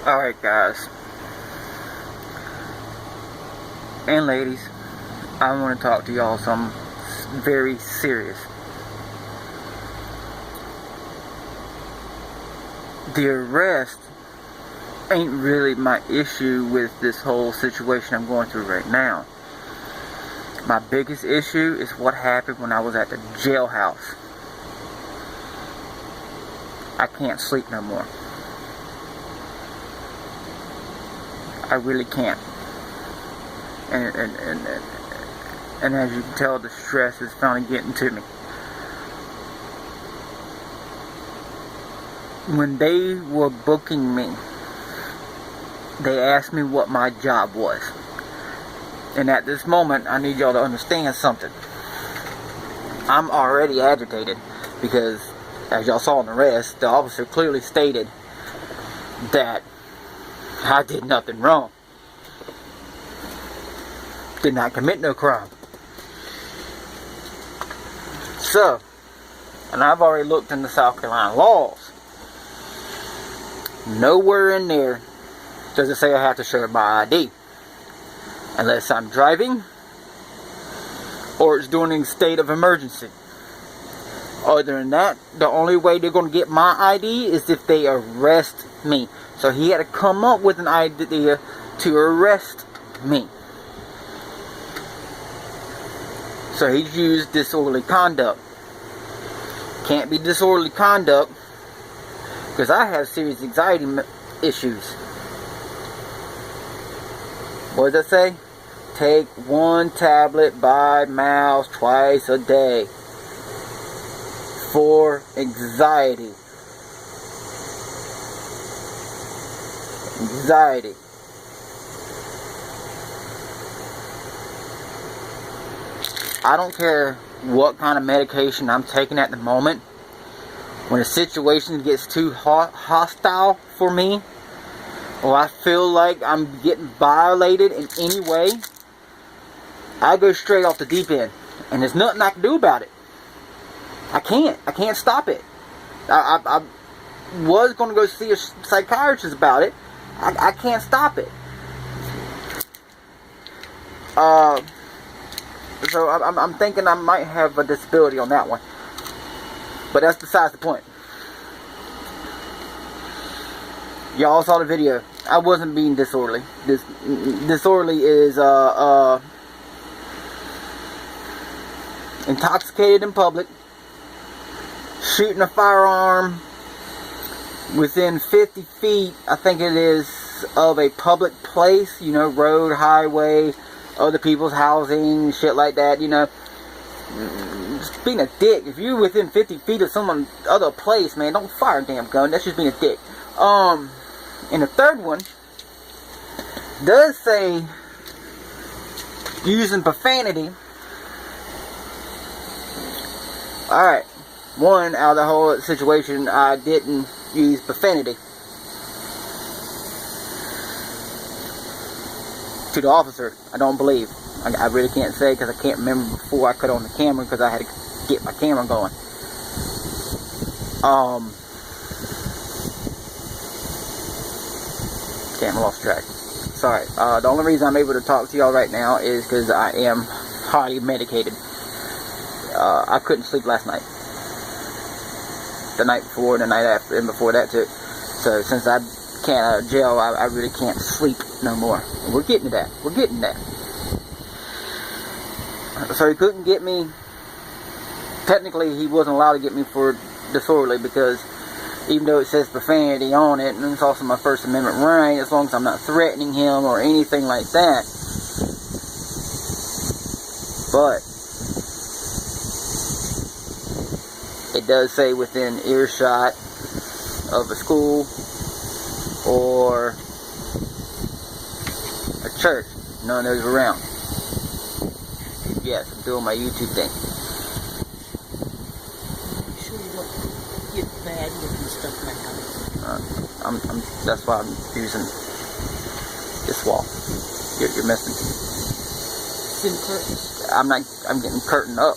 Alright guys and ladies, I want to talk to y'all something very serious. The arrest ain't really my issue with this whole situation I'm going through right now. My biggest issue is what happened when I was at the jailhouse. I can't sleep no more. I really can't. And as you can tell, the stress is finally getting to me. When they were booking me, they asked me what my job was. And at this moment, I need y'all to understand something. I'm already agitated because, as y'all saw in the arrest, the officer clearly stated that I did nothing wrong. Did not commit no crime. So, and I've already looked into South Carolina laws. Nowhere in there does it say I have to show my ID. Unless I'm driving or it's during a state of emergency. Other than that, the only way they're going to get my ID is if they arrest me. So he had to come up with an idea to arrest me. So he used disorderly conduct. Can't be disorderly conduct because I have serious anxiety issues. What does that say? Take 1 tablet by mouth twice a day for anxiety. Anxiety. I don't care what kind of medication I'm taking at the moment. When a situation gets too hostile for me, or I feel like I'm getting violated in any way, I go straight off the deep end. And there's nothing I can do about it. I can't stop it. I was going to go see a psychiatrist about it. I can't stop it. So I'm thinking I might have a disability on that one. But that's besides the point. Y'all saw the video. I wasn't being disorderly. Disorderly is intoxicated in public, shooting a firearm within 50 feet, I think it is, of a public place, you know, road, highway, other people's housing, shit like that, you know. Just being a dick. If you're within 50 feet of some other place, man, don't fire a damn gun. That's just being a dick. And the third one does say using profanity. Alright, one, out of the whole situation, I didn't use profanity to the officer. I don't believe. I really can't say because I can't remember before I cut on the camera because I had to get my camera going. Damn, I lost track. Sorry. The only reason I'm able to talk to y'all right now is because I am highly medicated. I couldn't sleep last night. The night before, the night after, and before that too. So since I can't out of jail, I really can't sleep no more. And we're getting to that. We're getting there. So he couldn't get me. Technically, he wasn't allowed to get me for disorderly because even though it says profanity on it, and it's also my First Amendment right, as long as I'm not threatening him or anything like that. But it does say within earshot of a school or a church. None of those around. Yes, I'm doing my YouTube thing. Make sure you don't get bad looking stuff in the house. That's why I'm using this wall. You're missing. Thin curtains. I'm getting curtained up.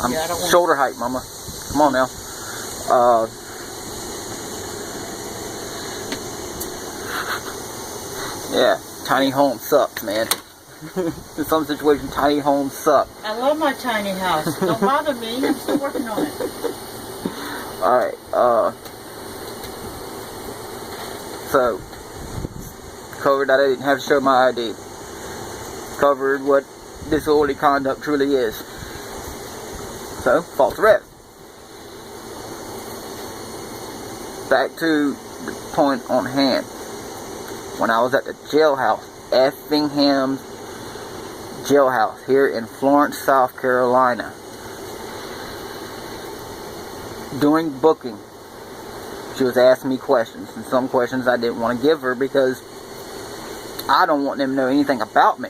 I'm Yeah, I don't want shoulder height, mama. Come on now. Yeah, tiny home sucks, man. In some situations, tiny homes suck. I love my tiny house. Don't bother me. I'm still working on it. Alright, so, covered that I didn't have to show my ID. Covered what disorderly conduct truly is. So, false arrest. Back to the point on hand. When I was at the jailhouse, Effingham's jailhouse here in Florence, South Carolina, during booking, she was asking me questions, and some questions I didn't want to give her because I don't want them to know anything about me,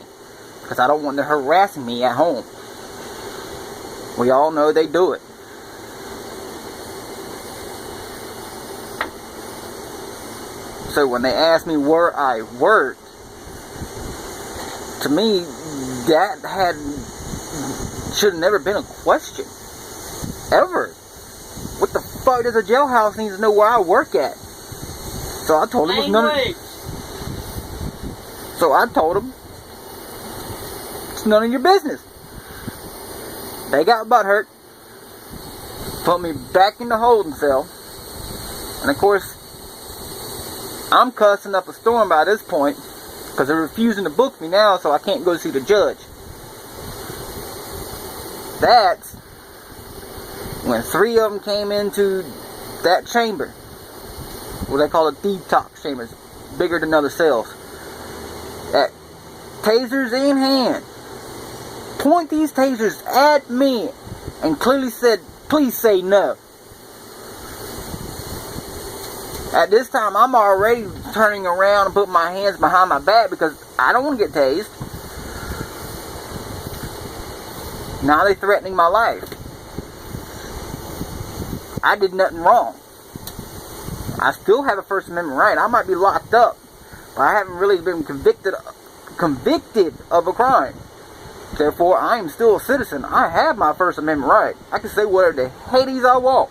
because I don't want them harassing me at home. We all know they do it. So when they asked me where I worked, to me, that should have never been a question. Ever. What the fuck does a jailhouse need to know where I work at? So I told him it's none it's none of your business. They got butthurt, put me back in the holding cell, and of course, I'm cussing up a storm by this point, because they're refusing to book me now, so I can't go see the judge. That's when 3 of them came into that chamber, what they call a detox chamber, it's bigger than other cells, that tasers in hand, point these tasers at me, and clearly said, please say no. At this time, I'm already turning around and putting my hands behind my back because I don't want to get tased. Now they're threatening my life. I did nothing wrong. I still have a First Amendment right. I might be locked up, but I haven't really been convicted of a crime. Therefore, I am still a citizen. I have my First Amendment right. I can say whatever the Hades I want.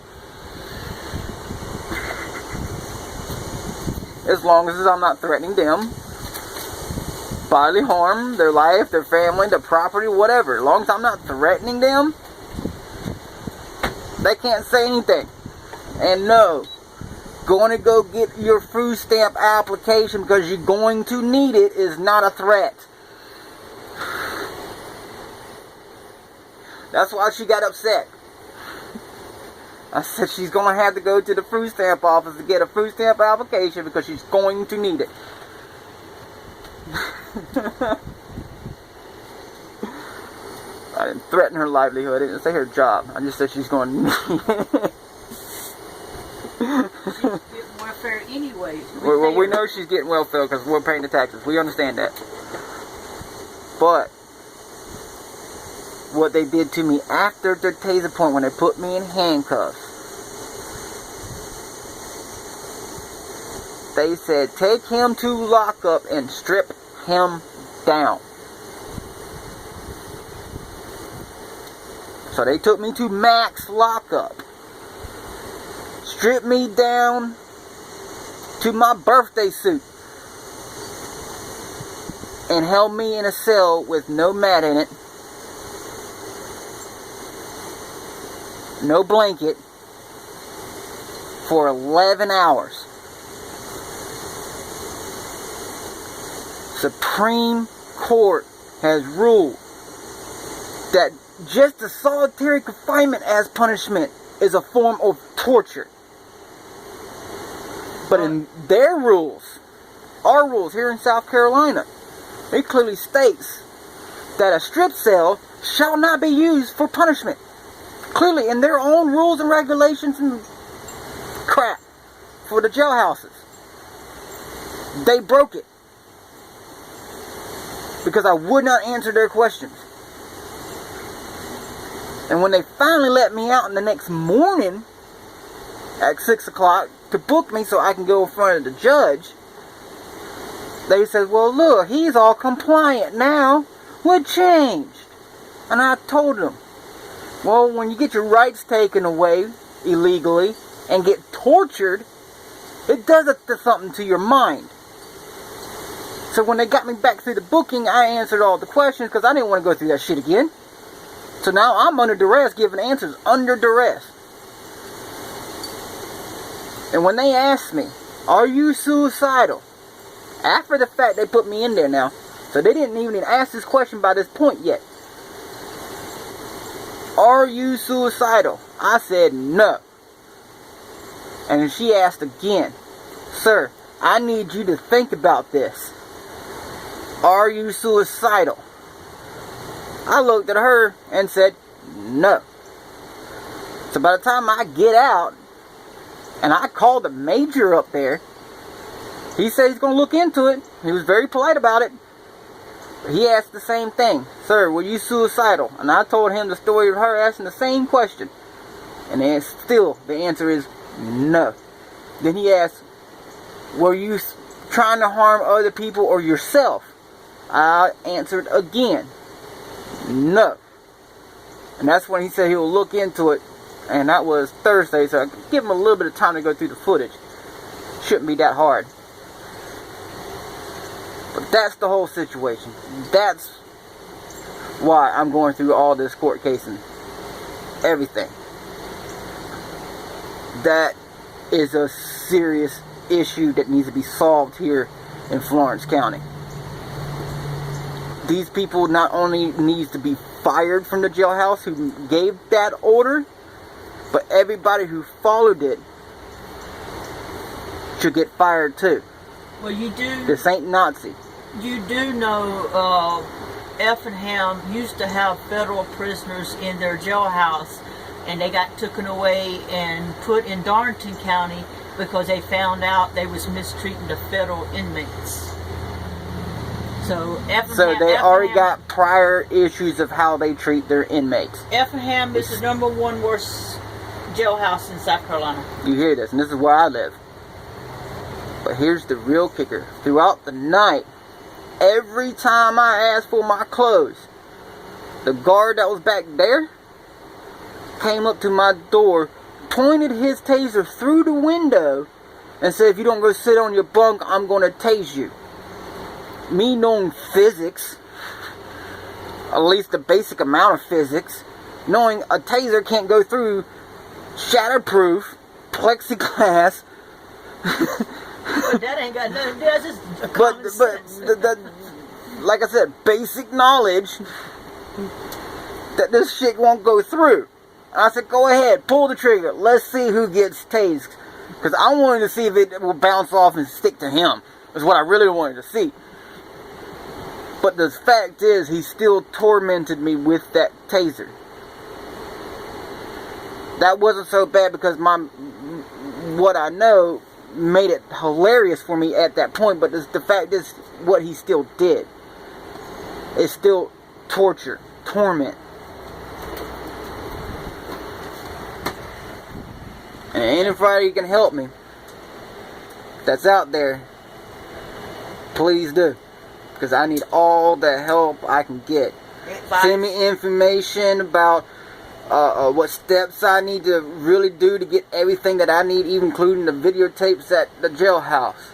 As long as I'm not threatening them, bodily harm, their life, their family, their property, whatever. As long as I'm not threatening them, they can't say anything. And no, going to go get your food stamp application because you're going to need it is not a threat. That's why she got upset. I said she's going to have to go to the food stamp office to get a food stamp application because she's going to need it. I didn't threaten her livelihood. I didn't say her job. I just said she's going to need it. She's getting welfare anyway. Well, we know she's getting welfare because we're paying the taxes. We understand that. But what they did to me after the taser point when they put me in handcuffs, they said take him to lockup and strip him down. So they took me to max lockup, stripped me down to my birthday suit, and held me in a cell with no mat in it, no blanket, for 11 hours. Supreme Court has ruled that just a solitary confinement as punishment is a form of torture. But in their rules, our rules here in South Carolina, it clearly states that a strip cell shall not be used for punishment. Clearly, in their own rules and regulations and crap for the jailhouses, they broke it because I would not answer their questions. And when they finally let me out in the next morning at 6 o'clock to book me so I can go in front of the judge, they said, well, look, he's all compliant now. What changed? And I told them, well, when you get your rights taken away illegally and get tortured, it does something to your mind. So when they got me back through the booking, I answered all the questions because I didn't want to go through that shit again. So now I'm under duress, giving answers under duress. And when they asked me, are you suicidal? After the fact, they put me in there now. So they didn't even ask this question by this point yet. Are you suicidal? I said no. And she asked again, sir, I need you to think about this. Are you suicidal? I looked at her and said no. So by the time I get out, and I called the major up there, he said he's going to look into it. He was very polite about it. He asked the same thing. Sir, were you suicidal? And I told him the story of her asking the same question. And then still, the answer is no. Then he asked, were you trying to harm other people or yourself? I answered again, no. And that's when he said he will look into it. And that was Thursday, so I give him a little bit of time to go through the footage. Shouldn't be that hard. But that's the whole situation. That's why I'm going through all this court case and everything. That is a serious issue that needs to be solved here in Florence County. These people not only need to be fired from the jailhouse who gave that order, but everybody who followed it should get fired too. Well, you do. This ain't Nazi. You do know Effingham used to have federal prisoners in their jailhouse, and they got taken away and put in Darlington County because they found out they was mistreating the federal inmates. So they already got prior issues of how they treat their inmates. Effingham is the #1 worst jailhouse in South Carolina. You hear this, and this is where I live. But here's the real kicker. Throughout the night, every time I asked for my clothes, the guard that was back there came up to my door, pointed his taser through the window, and said, if you don't go sit on your bunk, I'm going to tase you. Me knowing physics, at least the basic amount of physics, knowing a taser can't go through shatterproof plexiglass. But that ain't got nothing to do. That's just but like I said, basic knowledge that this shit won't go through. And I said, go ahead, pull the trigger. Let's see who gets tased. Because I wanted to see if it will bounce off and stick to him. That's what I really wanted to see. But the fact is, he still tormented me with that taser. That wasn't so bad because what I know made it hilarious for me at that point. But the fact is, what he still did is still torture, torment. And anybody can help me that's out there, please do. Because I need all the help I can get. Send me information about what steps I need to really do to get everything that I need, even including the videotapes at the jailhouse.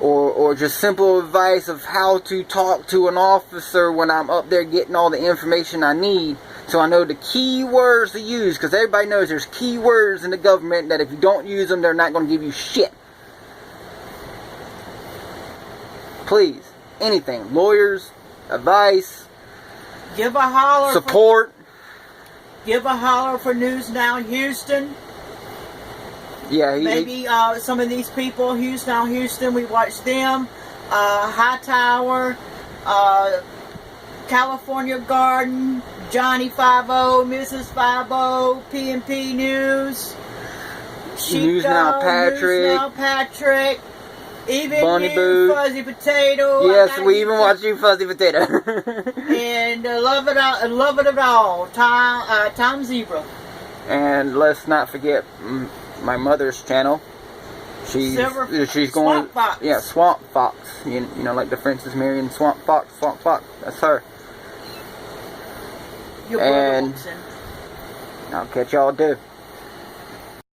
Or just simple advice of how to talk to an officer when I'm up there getting all the information I need. So I know the key words to use. Because everybody knows there's key words in the government that if you don't use them, they're not going to give you shit. Please. Anything. Lawyers, advice, give a holler. Support. Give a holler for News Now Houston. Yeah, maybe some of these people, Houston, we watch them. Hightower, California Garden, Johnny 5-0, Mrs. 5-0, PNP News, News Now Patrick. Even Bunny you, Boo. Fuzzy Potato. Yes, we even watch you, Fuzzy Potato. And love it all. Tom Zebra. And let's not forget my mother's channel. She's going. Swamp Fox. Yeah, Swamp Fox. You know, like the Princess Marion Swamp Fox. Swamp Fox. That's her. Your and I'll catch y'all, dude.